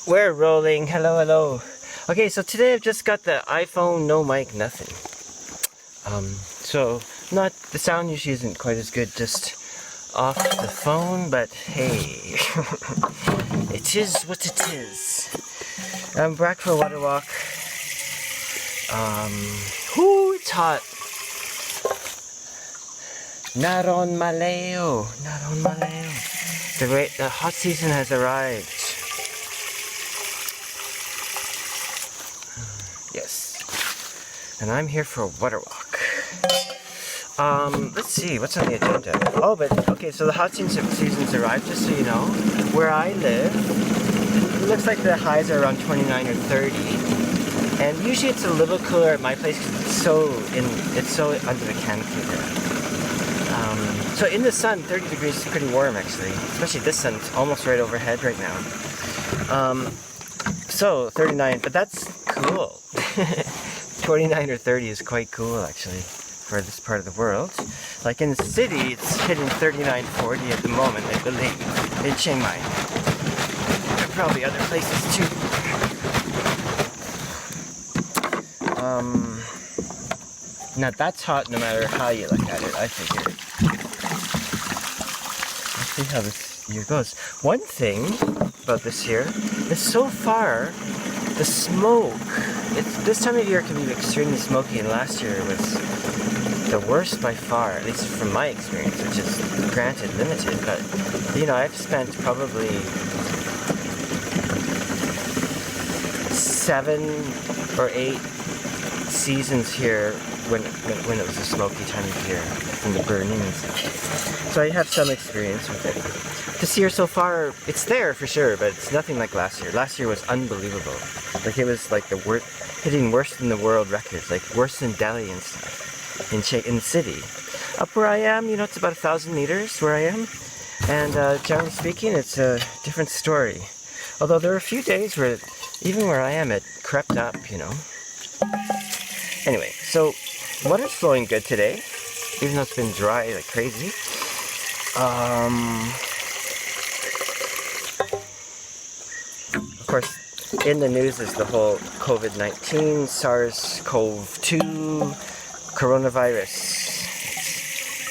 We're rolling. Hello, hello. Okay, so today I've just got the iPhone, no mic, nothing. So not the sound usually isn't quite as good just off the phone, but hey, it is what it is. I'm back for a water walk. Whoo, it's hot. Naron Maleo, Naron Maleo. The hot season has arrived. Yes. And I'm here for a water walk. Let's see, what's on the agenda? Oh, but, okay, so the hot season's arrived, just so you know. Where I live, it looks like the highs are around 29 or 30. And usually it's a little cooler at my place because it's so under the canopy there. So in the sun, 30 degrees is pretty warm actually. Especially this sun, it's almost right overhead right now. So 39, but that's cool. 29 or 30 is quite cool actually for this part of the world. Like in the city, it's hitting 39, 40 at the moment, I believe, in Chiang Mai. There are probably other places too. Now that's hot no matter how you look at it, I figure. Let's see how this year goes. One thing about this year is so far, the smoke, this time of year can be extremely smoky, and last year was the worst by far, at least from my experience, which is granted limited, but you know, I've spent probably 7 or 8 seasons here when it was a smoky time of year, from the burning and stuff. So I have some experience with it. This year so far, it's there for sure, but it's nothing like last year. Last year was unbelievable. Like it was like the worst, hitting worse than the world records, like worse than Delhi and stuff in the city. Up where I am, you know, it's about 1,000 meters where I am, and generally speaking, it's a different story. Although there are a few days where, even where I am, it crept up, you know. Anyway, so water's flowing good today, even though it's been dry like crazy. Of course, in the news is the whole COVID-19, SARS-CoV-2, coronavirus.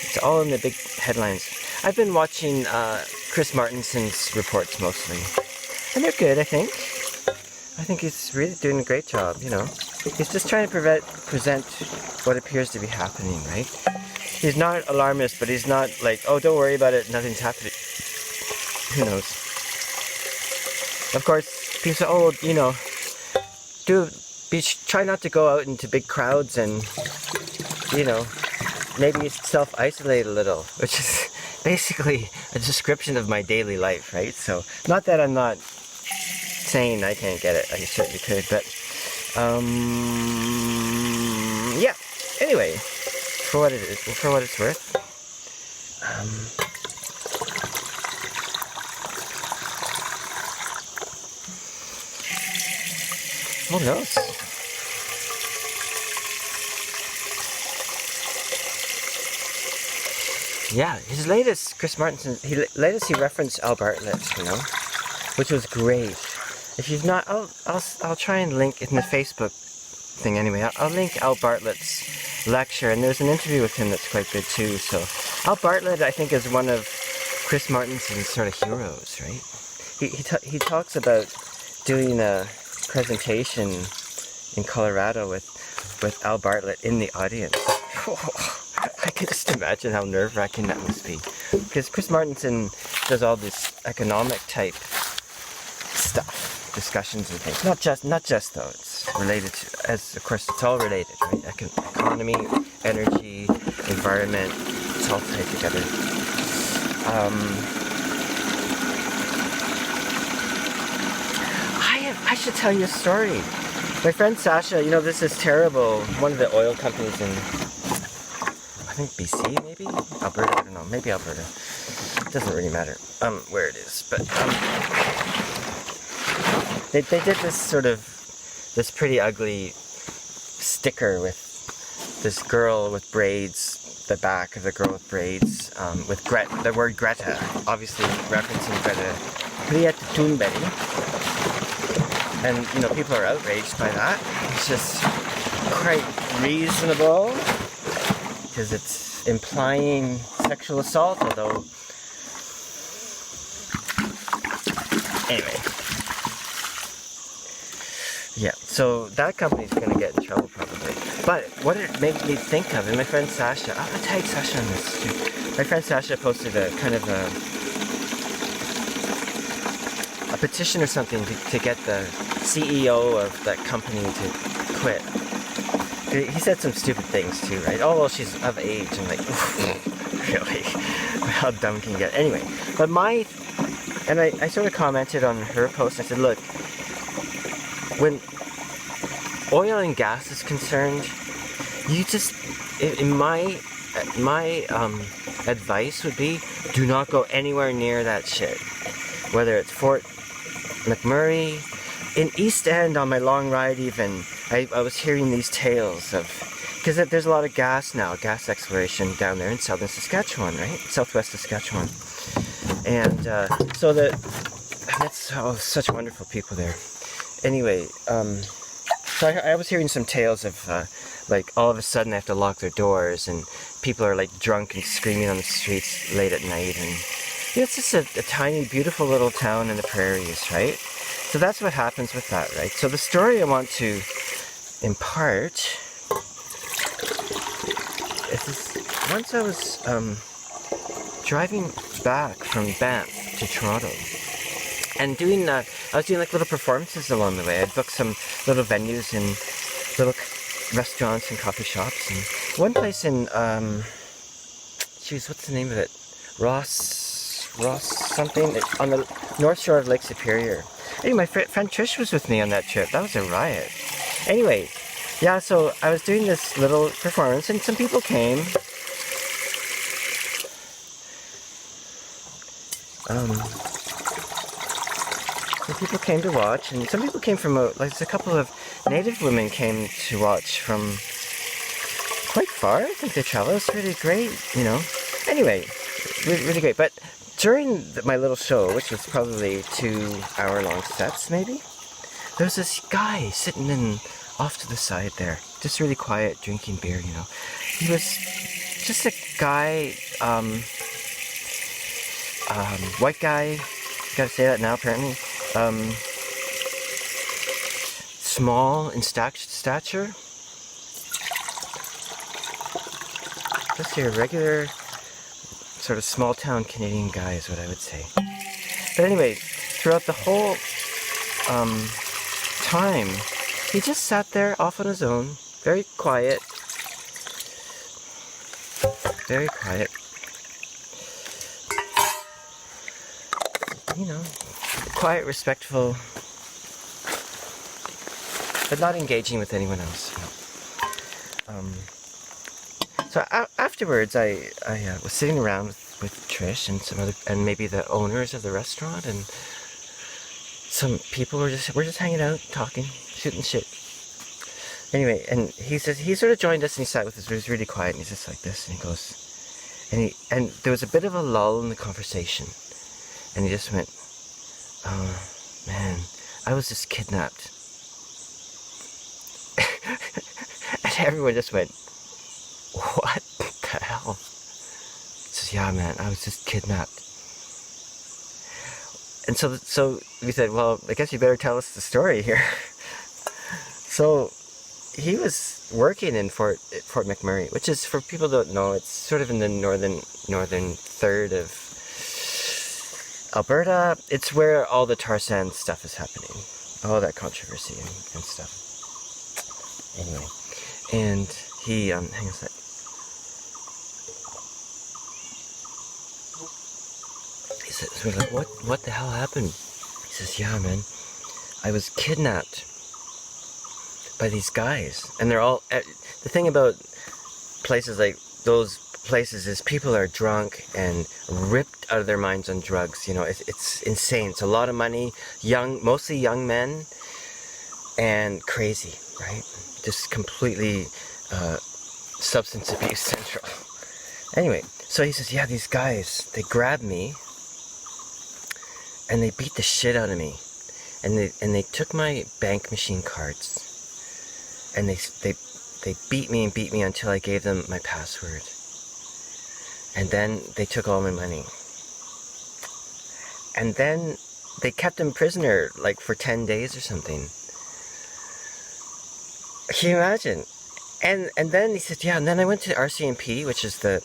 It's all in the big headlines. I've been watching Chris Martinson's reports mostly, and they're good, I think. I think he's really doing a great job, you know. He's just trying to present what appears to be happening, right? He's not alarmist, but he's not like, oh, don't worry about it, nothing's happening. Who knows? Of course, people say, oh, you know, try not to go out into big crowds and, you know, maybe self-isolate a little, which is basically a description of my daily life, right? So, not that I'm not saying I can't get it, I certainly could, but yeah, anyway, for what it is, for what it's worth, who knows? Yeah, his latest, Chris Martinson, he referenced Al Bartlett, you know, which was great. If you've not, I'll try and link in the Facebook thing anyway. I'll link Al Bartlett's lecture, and there's an interview with him that's quite good too. So Al Bartlett, I think, is one of Chris Martinson's sort of heroes, right? He talks about doing a presentation in Colorado with Al Bartlett in the audience. I could just imagine how nerve-wracking that must be, because Chris Martinson does all this economic type stuff. Discussions and things. Not just though, it's related to, as of course it's all related, right? Economy, energy, environment, it's all tied together. I should tell you a story. My friend Sasha, you know, this is terrible, one of the oil companies in, I think BC maybe? Alberta, I don't know, maybe Alberta. It doesn't really matter where it is, but They did this sort of, this pretty ugly sticker with this girl with braids, the back of the girl with braids, with the word Greta, obviously referencing Greta Thunberg. And, you know, people are outraged by that. It's just quite reasonable, because it's implying sexual assault, although... Anyway. Yeah, so that company's going to get in trouble probably. But what it made me think of, and my friend Sasha, I'll tag Sasha on this too. My friend Sasha posted a kind of a petition or something to get the CEO of that company to quit. He said some stupid things too, right? Oh, well, she's of age. I'm like, really? How dumb can you get? Anyway, but I sort of commented on her post. I said, look, when oil and gas is concerned, you just, in my advice would be, do not go anywhere near that shit. Whether it's Fort McMurray, in East End on my long ride even, I was hearing these tales of, because there's a lot of gas now, gas exploration down there in southern Saskatchewan, right? Southwest Saskatchewan. And so that's such wonderful people there. Anyway, so I was hearing some tales of, like, all of a sudden they have to lock their doors, and people are, like, drunk and screaming on the streets late at night, and you know, it's just a tiny, beautiful little town in the prairies, right? So that's what happens with that, right? So the story I want to impart is this. Once I was driving back from Banff to Toronto, and I was doing like little performances along the way. I'd booked some little venues and little restaurants and coffee shops, and one place in, what's the name of it? Ross something, on the north shore of Lake Superior. Anyway, my friend Trish was with me on that trip. That was a riot. Anyway, yeah, so I was doing this little performance, and some people came. Some people came to watch, and some people came from, like a couple of native women came to watch from quite far. I think they traveled. It was really great, you know. Anyway, really great. But during my little show, which was probably 2-hour-long sets, maybe, there was this guy sitting off to the side there, just really quiet, drinking beer, you know. He was just a guy, white guy, gotta say that now apparently, small in stature, just your regular sort of small town Canadian guy is what I would say. But anyway, throughout the whole time, he just sat there off on his own, very quiet, you know, quiet, respectful, but not engaging with anyone else. So afterwards, I was sitting around with Trish and some other, and maybe the owners of the restaurant, and some people we're just hanging out, talking, shooting shit. Anyway, and he says he sort of joined us, and he sat with us. He was really quiet, and he's just like this, and he goes, and there was a bit of a lull in the conversation, and he just went, "Oh man, I was just kidnapped," and everyone just went, "What the hell?" He says, "Yeah, man, I was just kidnapped." And so we said, well, I guess you better tell us the story here. So he was working in Fort McMurray, which is, for people who don't know, it's sort of in the northern third of Alberta. It's where all the tar sand stuff is happening, all that controversy and stuff. Anyway, and he hang on a sec. So we're like, what the hell happened? He says, yeah, man, I was kidnapped by these guys, and they're all, the thing about places like those places is people are drunk and ripped out of their minds on drugs, you know. It's insane. It's a lot of money, mostly young men, and crazy, right? Just completely substance abuse central. Anyway, so he says, yeah, these guys, they grabbed me and they beat the shit out of me. and they took my bank machine cards, and they beat me and beat me until I gave them my password, and then they took all my money, and then they kept him prisoner like for 10 days or something. Can you imagine? And then he said, yeah, and then I went to RCMP, which is the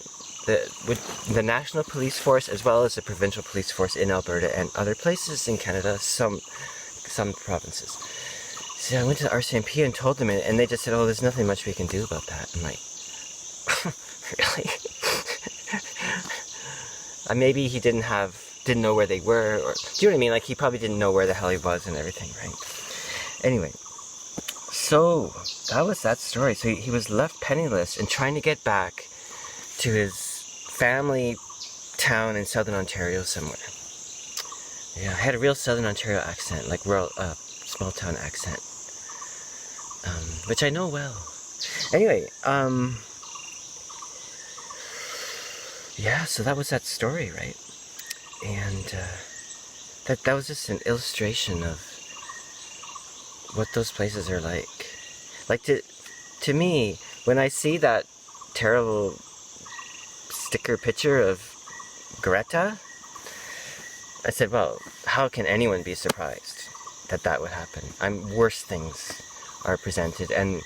National Police Force, as well as the Provincial Police Force in Alberta and other places in Canada, some provinces. So I went to the RCMP and told them, and they just said, oh, there's nothing much we can do about that. I'm like, really? Maybe he didn't know where they were, or, do you know what I mean? Like, he probably didn't know where the hell he was and everything, right? Anyway, so that was that story. So he was left penniless and trying to get back to his family town in Southern Ontario somewhere. Yeah, I had a real Southern Ontario accent, like rural, small town accent, which I know well. Anyway, yeah, so that was that story, right? And that was just an illustration of what those places are like. Like, to me, when I see that terrible sticker picture of Greta, I said, well, how can anyone be surprised that would happen? Worse things are presented, and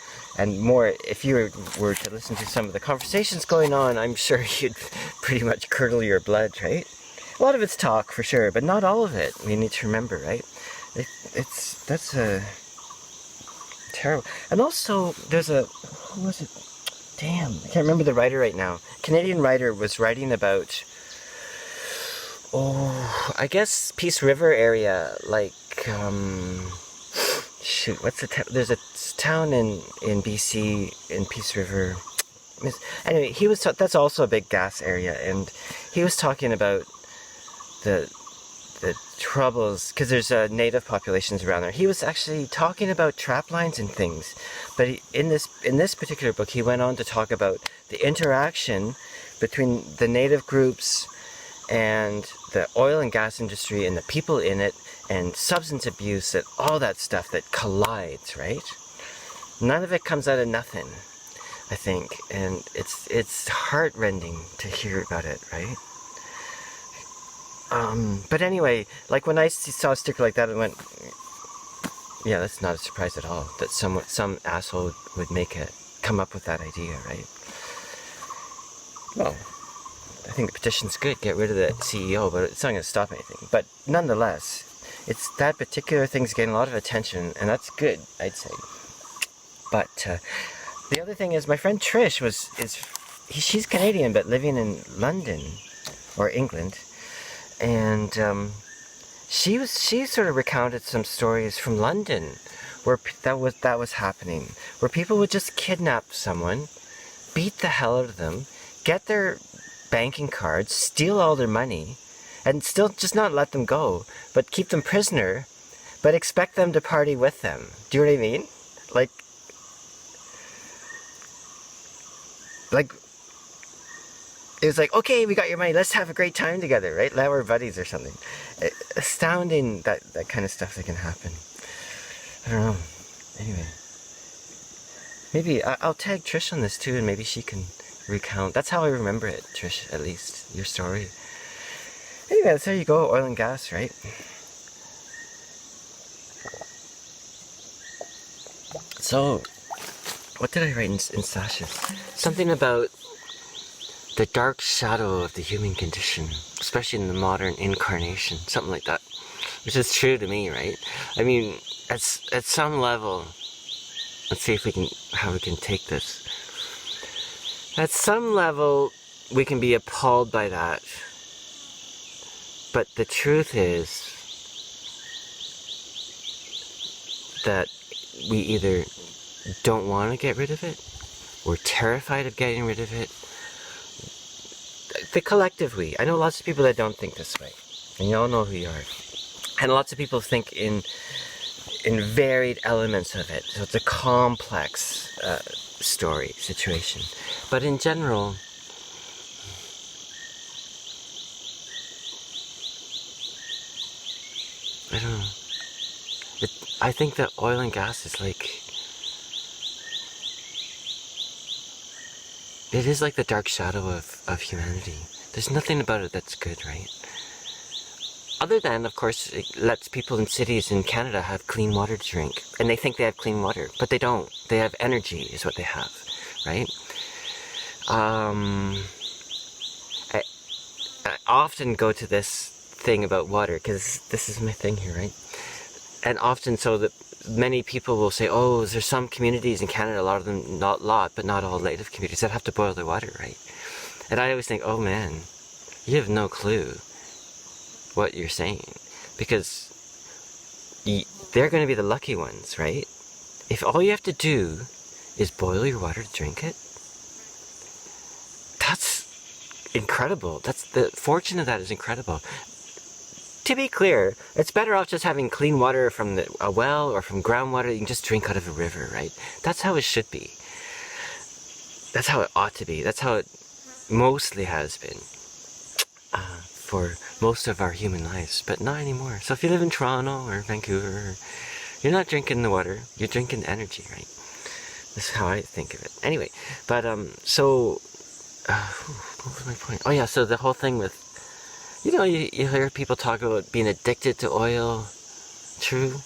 more, if you were to listen to some of the conversations going on, I'm sure you'd pretty much curdle your blood, right? A lot of it's talk, for sure, but not all of it. We need to remember, right? That's a terrible. And also, there's who was it? Damn, I can't remember the writer right now. Canadian writer was writing about, I guess Peace River area, like, shoot, what's the there's a town in BC, in Peace River. Anyway, that's also a big gas area, and he was talking about the troubles, because there's native populations around there. He was actually talking about trap lines and things, but in this particular book, he went on to talk about the interaction between the native groups and the oil and gas industry and the people in it, and substance abuse, and all that stuff that collides, right? None of it comes out of nothing, I think, and it's heart-rending to hear about it, right? But anyway, like when I saw a sticker like that, I went, yeah, that's not a surprise at all, that some asshole would come up with that idea, right? Well, I think the petition's good, get rid of the CEO, but it's not going to stop anything. But nonetheless, it's that particular thing's getting a lot of attention, and that's good, I'd say. But the other thing is, my friend Trish she's Canadian, but living in London, or England, and she sort of recounted some stories from London where that was happening, where people would just kidnap someone, beat the hell out of them, get their banking cards, steal all their money, and still just not let them go, but keep them prisoner, but expect them to party with them. Do you know what I mean? Like it was like, okay, we got your money, let's have a great time together, right? Now we're buddies or something. Astounding that kind of stuff that can happen. I don't know. Anyway, maybe I'll tag Trish on this too, and maybe she can recount. That's how I remember it, Trish, at least, your story. Anyway, there you go, oil and gas, right? So, what did I write in Sasha's? Something about the dark shadow of the human condition, especially in the modern incarnation, something like that, which is true to me, right? I mean, at some level, let's see how we can take this. At some level, we can be appalled by that, but the truth is that we either don't want to get rid of it, we're terrified of getting rid of it. The collective we. I know lots of people that don't think this way, and you all know who you are. And lots of people think in varied elements of it, so it's a complex situation. But in general, I don't know. I think that oil and gas is like, it is like the dark shadow of humanity. There's nothing about it that's good, right? Other than, of course, it lets people in cities in Canada have clean water to drink. And they think they have clean water, but they don't. They have energy is what they have, right? I often go to this thing about water, because this is my thing here, right? And often so that many people will say, oh, there's some communities in Canada, a lot of them, not a lot, but not all native communities, that have to boil their water, right? And I always think, oh man, you have no clue what you're saying, because they're going to be the lucky ones, right? If all you have to do is boil your water to drink it, that's incredible. That's the fortune of that is incredible. To be clear, it's better off just having clean water from a well or from groundwater you can just drink out of a river, right? That's how it should be. That's how it ought to be. That's how it mostly has been for most of our human lives, but not anymore. So if you live in Toronto or Vancouver, you're not drinking the water, you're drinking energy, right? That's how I think of it. Anyway, but what was my point? Oh yeah, so the whole thing with, you know, you hear people talk about being addicted to oil. True.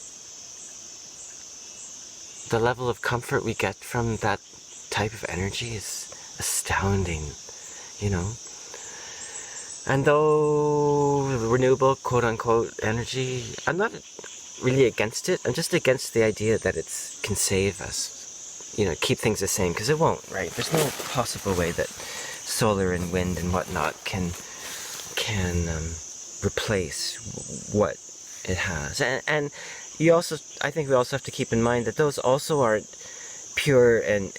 The level of comfort we get from that type of energy is astounding, you know. And though renewable, quote-unquote, energy, I'm not really against it. I'm just against the idea that it can save us, you know, keep things the same, because it won't, right? There's no possible way that solar and wind and whatnot can replace what it has. And you also, I think we also have to keep in mind that those also aren't pure and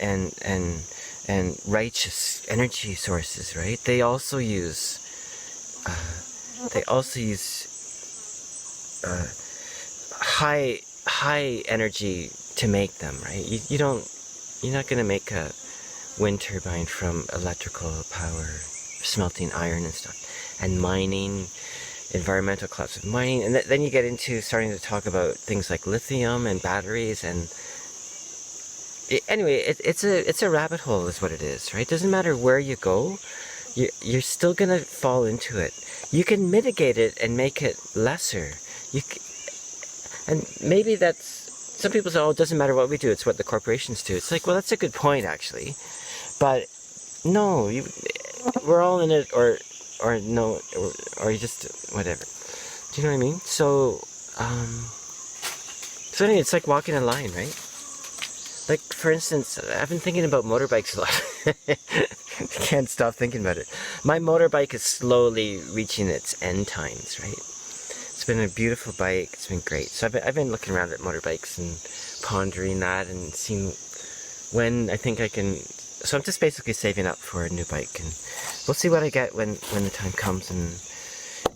righteous energy sources, right? They also use high energy to make them, right? You're not gonna make a wind turbine from electrical power, smelting iron and stuff, and mining, environmental collapse of mining, and then you get into starting to talk about things like lithium and batteries, and anyway, it's a rabbit hole is what it is, right? Doesn't matter where you go, you're still gonna fall into it. You can mitigate it and make it lesser. And maybe that's, some people say, oh, it doesn't matter what we do, it's what the corporations do. It's like, well, that's a good point, actually. But no, we're all in it, or no, or you just, whatever. Do you know what I mean? So anyway, it's like walking a line, right? Like, for instance, I've been thinking about motorbikes a lot. Can't stop thinking about it. My motorbike is slowly reaching its end times, right? It's been a beautiful bike. It's been great. So I've been looking around at motorbikes and pondering that and seeing when I think I can. So I'm just basically saving up for a new bike, and we'll see what I get when the time comes. And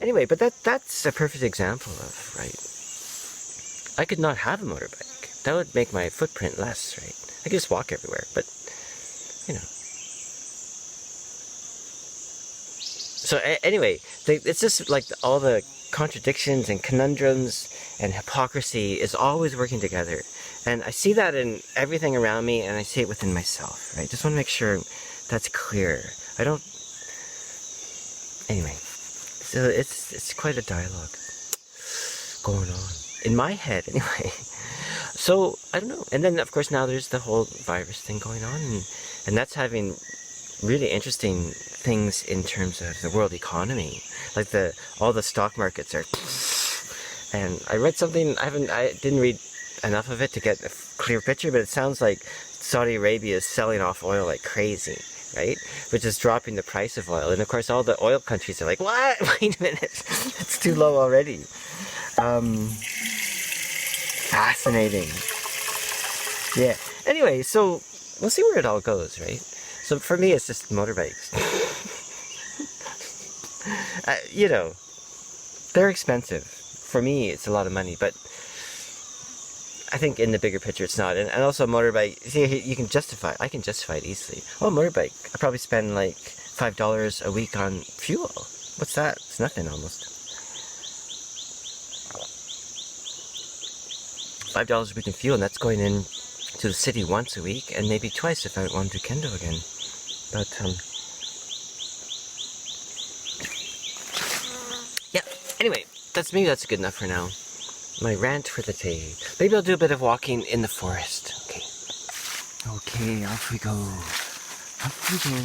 anyway, but that's a perfect example of, right? I could not have a motorbike. That would make my footprint less, right? I could just walk everywhere, but you know. So anyway, it's just like all the contradictions and conundrums and hypocrisy is always working together. And I see that in everything around me, and I see it within myself, right? Just want to make sure that's clear. I don't... Anyway, so it's quite a dialogue going on. In my head, anyway. So, I don't know. And then, of course, now there's the whole virus thing going on, and that's having really interesting things in terms of the world economy. Like all the stock markets are... And I read something, I didn't read enough of it to get a clear picture, but it sounds like Saudi Arabia is selling off oil like crazy, right? Which is dropping the price of oil. And of course all the oil countries are like, what? Wait a minute, it's too low already. Fascinating. Yeah. Anyway, so we'll see where it all goes, right? So for me, it's just motorbikes. You know, they're expensive. For me, it's a lot of money, but I think in the bigger picture, it's not. And also, a motorbike, see, I can justify it easily. Oh, a motorbike, I probably spend like $5 a week on fuel. What's that? It's nothing almost. $5 a week in fuel, and that's going in to the city once a week, and maybe twice if I want to do Kendo again. But yeah. Anyway, that's good enough for now. My rant for the day. Maybe I'll do a bit of walking in the forest. Okay. Okay, off we go. Off we go.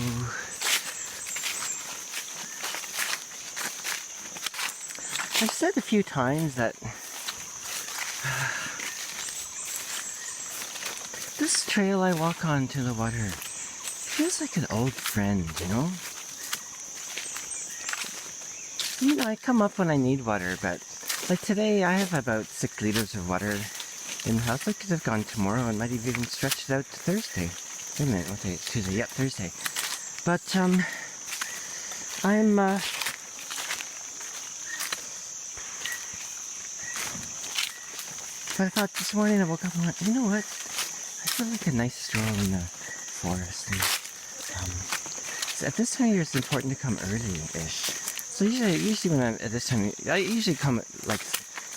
I've said a few times that this trail I walk on to the water feels like an old friend, you know? You know, I come up when I need water, but like today I have about 6 liters of water in the house. I could have gone tomorrow and might have even stretched it out to Thursday. Wait a minute, what day? Tuesday, yep, Thursday. But I thought this morning I woke up and went, you know what? I feel like a nice stroll in the forest. And so at this time of year it's important to come early-ish. So usually when I'm at this time, I usually come like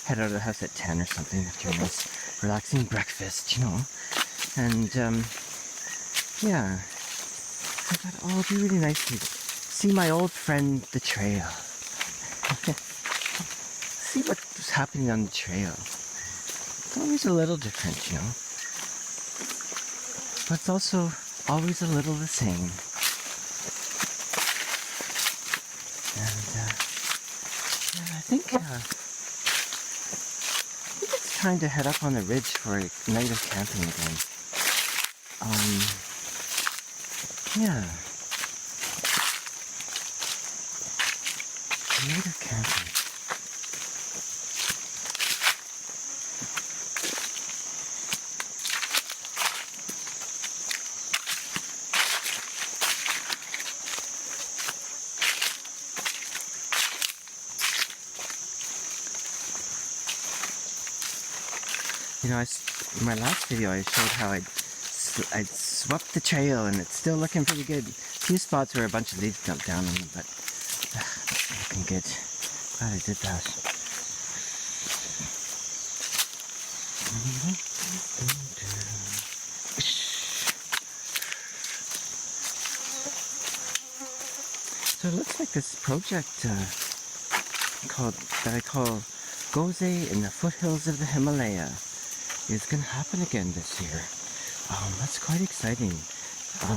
head out of the house at 10 or something after a nice relaxing breakfast, you know. And yeah, I thought, oh, it'd be really nice to see my old friend, the trail. See what's happening on the trail. It's always a little different, you know. But it's also always a little the same. And I think it's time to head up on the ridge for a night of camping again. Yeah. A night of camping. You know, in my last video I showed how I'd swept the trail and it's still looking pretty good. A few spots where a bunch of leaves dumped down on me, but looking good. Glad I did that. So it looks like this project that I call Goze in the foothills of the Himalaya is going to happen again this year. That's quite exciting. I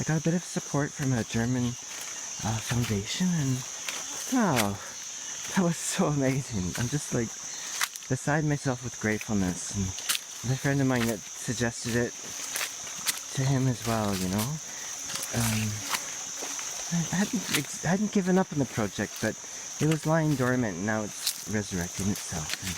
got a bit of support from a German foundation, and wow, that was so amazing. I'm just like beside myself with gratefulness. And there's a friend of mine that suggested it to him as well, you know. I hadn't given up on the project, but it was lying dormant and now it's resurrecting itself. And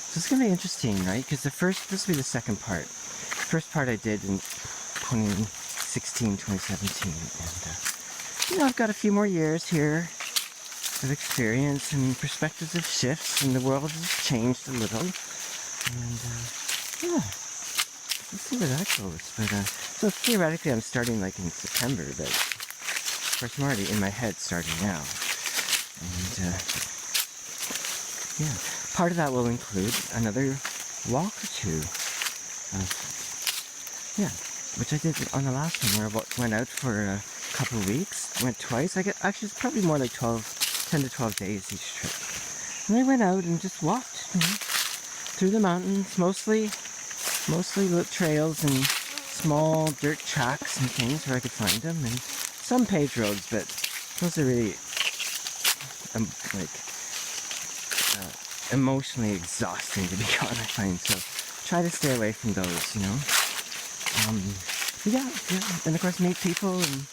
so it's going to be interesting, right? Because this will be the second part. The first part I did in 2016, 2017. And, you know, I've got a few more years here of experience and perspectives of shifts, and the world has changed a little. And, yeah, let's see where that goes. But, so theoretically I'm starting like in September, but of course I'm already in my head starting now. And, yeah, part of that will include another walk or two. Yeah, which I did on the last one where I went out for a couple of weeks. Went twice. Actually, it's probably more like 10 to 12 days each trip. And I went out and just walked, you know, through the mountains, mostly little trails and small dirt tracks and things where I could find them, and some paved roads, but those are really emotionally exhausting to be on, I find, so try to stay away from those, you know. Yeah, and of course meet people, and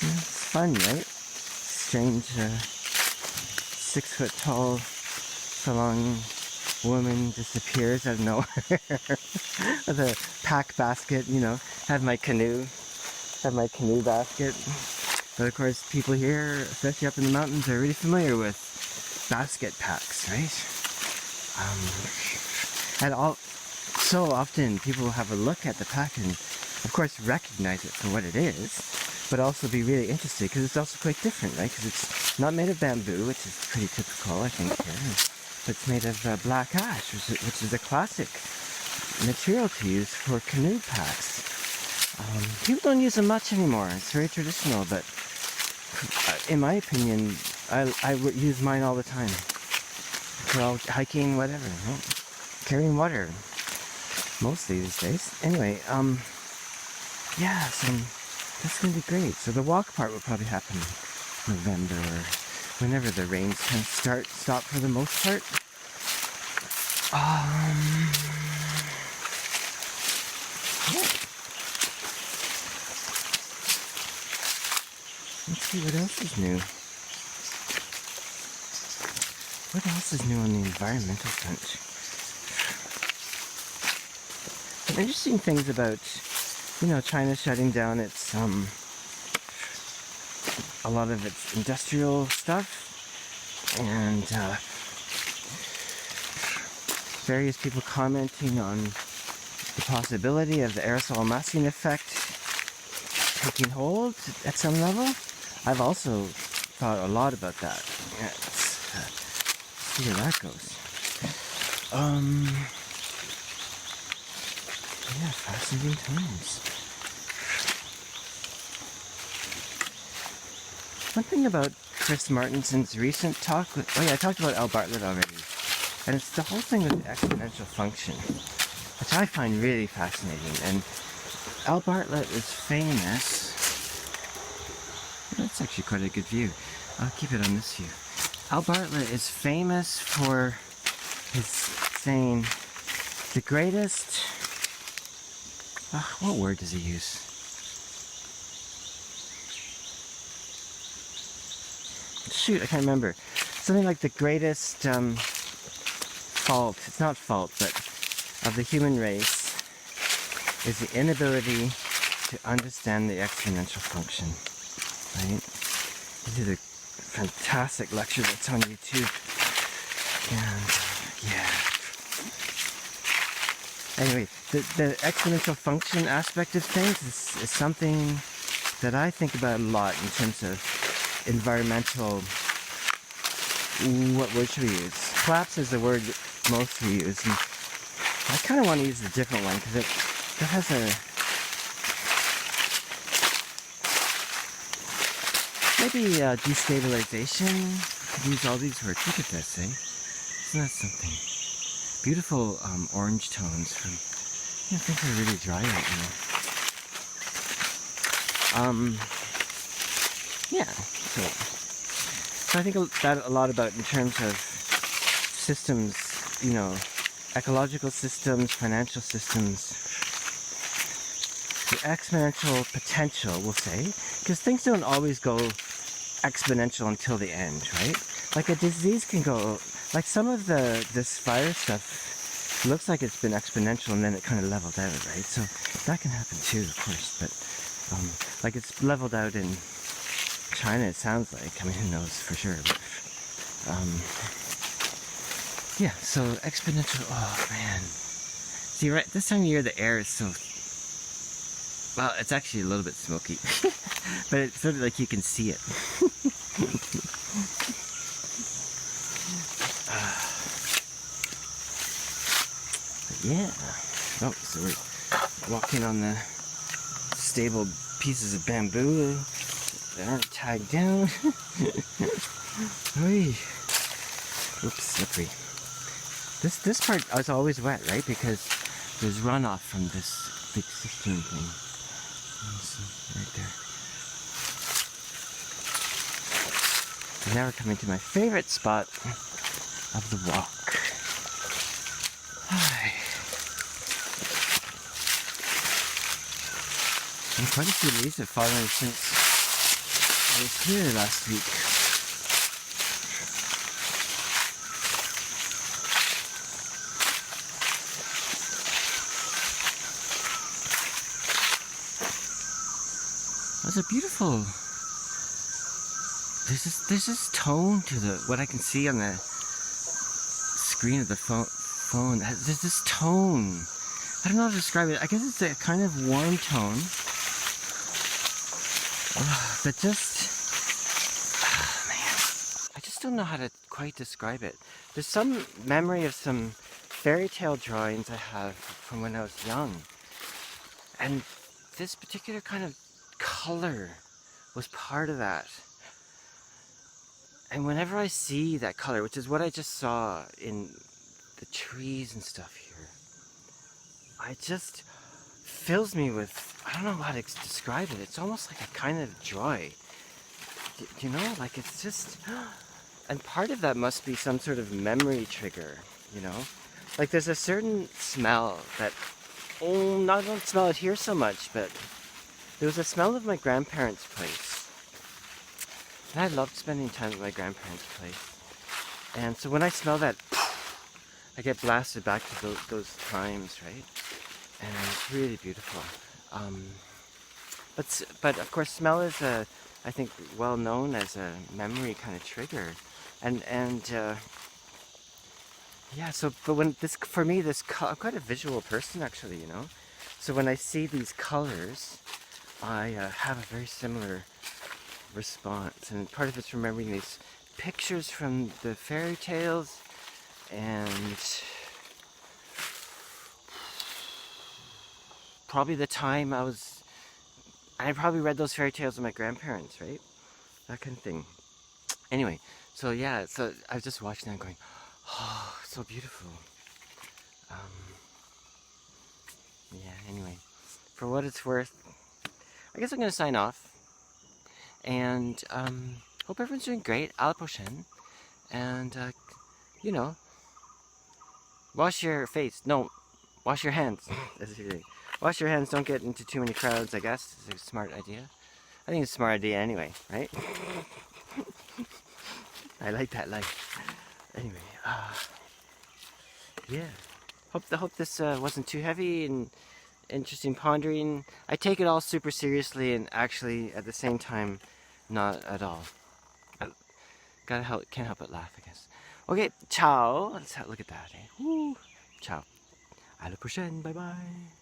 you know, it's fun, right? Strange 6 foot tall salon woman disappears out of nowhere with a pack basket, you know. Have my canoe basket. But of course people here, especially up in the mountains, are really familiar with basket packs, right? And so often people have a look at the pack and of course recognize it for what it is, but also be really interested because it's also quite different, right? Because it's not made of bamboo, which is pretty typical, I think, here. It's made of black ash, which is a classic material to use for canoe packs. People don't use them much anymore. It's very traditional, but in my opinion, I would use mine all the time. For all hiking, whatever, you know? Carrying water, mostly these days. Anyway, yeah, so that's gonna be great. So the walk part will probably happen in November or whenever the rains kind of stop for the most part. Let's see what else is new. What else is new on the environmental front? Some interesting things about, you know, China shutting down its, a lot of its industrial stuff, and various people commenting on the possibility of the aerosol masking effect taking hold at some level. I've also thought a lot about that. Yeah, see where that goes. Yeah, fascinating times. One thing about Chris Martinson's recent talk, I talked about Al Bartlett already, and it's the whole thing with the exponential function, which I find really fascinating. And Al Bartlett is famous. That's actually quite a good view. I'll keep it on this view. Al Bartlett is famous for his saying, the greatest, what word does he use? Shoot, I can't remember. Something like the greatest fault, it's not fault, but of the human race is the inability to understand the exponential function. Right? He did a fantastic lecture that's on YouTube. And yeah. Anyway, the exponential function aspect of things is something that I think about a lot in terms of environmental, what word should we use? Collapse is the word most we use, and I kind of want to use a different one because it has a, maybe destabilization. I could use all these words. Look at this, eh? Isn't that something? Beautiful orange tones from, I think they're really dry right now. Yeah, so I think that a lot about in terms of systems, you know, ecological systems, financial systems, the exponential potential, we'll say, because things don't always go exponential until the end, right? Like a disease can go, like some of this virus stuff looks like it's been exponential and then it kind of leveled out, right? So that can happen too, of course, but like it's leveled out in China, it sounds like. I mean, who knows for sure. But, yeah, so exponential, oh man. See, right, this time of year the air is so, well, it's actually a little bit smoky. But it's sort of like you can see it. But yeah. Oh, so we're walking on the stable pieces of bamboo that aren't tied down. Oops, slippery. This part is always wet, right? Because there's runoff from this big cistern thing. Right there. Now we're coming to my favorite spot of the walk. Hi. And quite a few leaves have fallen since I was here last week. There's a beautiful, there's this tone to what I can see on the screen of the phone. There's this tone. I don't know how to describe it. I guess it's a kind of warm tone. But just, man, I just don't know how to quite describe it. There's some memory of some fairy tale drawings I have from when I was young. And this particular kind of color was part of that. And whenever I see that color, which is what I just saw in the trees and stuff here, I just fills me with, I don't know how to describe it. It's almost like a kind of joy. You know, like it's just, and part of that must be some sort of memory trigger, you know? Like there's a certain smell that, I don't smell it here so much, but there was a smell of my grandparents' place. And I loved spending time at my grandparents' place. And so when I smell that, I get blasted back to those times, right? And it's really beautiful. But of course, smell is I think well known as a memory kind of trigger, and yeah. So, but when this for me, I'm quite a visual person actually, you know. So when I see these colors, I have a very similar response, and part of it's remembering these pictures from the fairy tales, and probably the time I probably read those fairy tales with my grandparents, right? That kind of thing. Anyway, so yeah, so I was just watching that going, oh, so beautiful. Yeah, anyway, for what it's worth, I guess I'm going to sign off. And hope everyone's doing great. À la prochaine. And, you know, wash your face. No, wash your hands. Wash your hands. Don't get into too many crowds, I guess. It's a smart idea. I think it's a smart idea anyway, right? I like that line. Anyway, yeah. Hope this wasn't too heavy and interesting pondering. I take it all super seriously and actually at the same time not at all. Can't help but laugh, I guess. Okay, ciao. Let's look at that. Eh? Woo. Ciao. À la prochaine. Bye bye.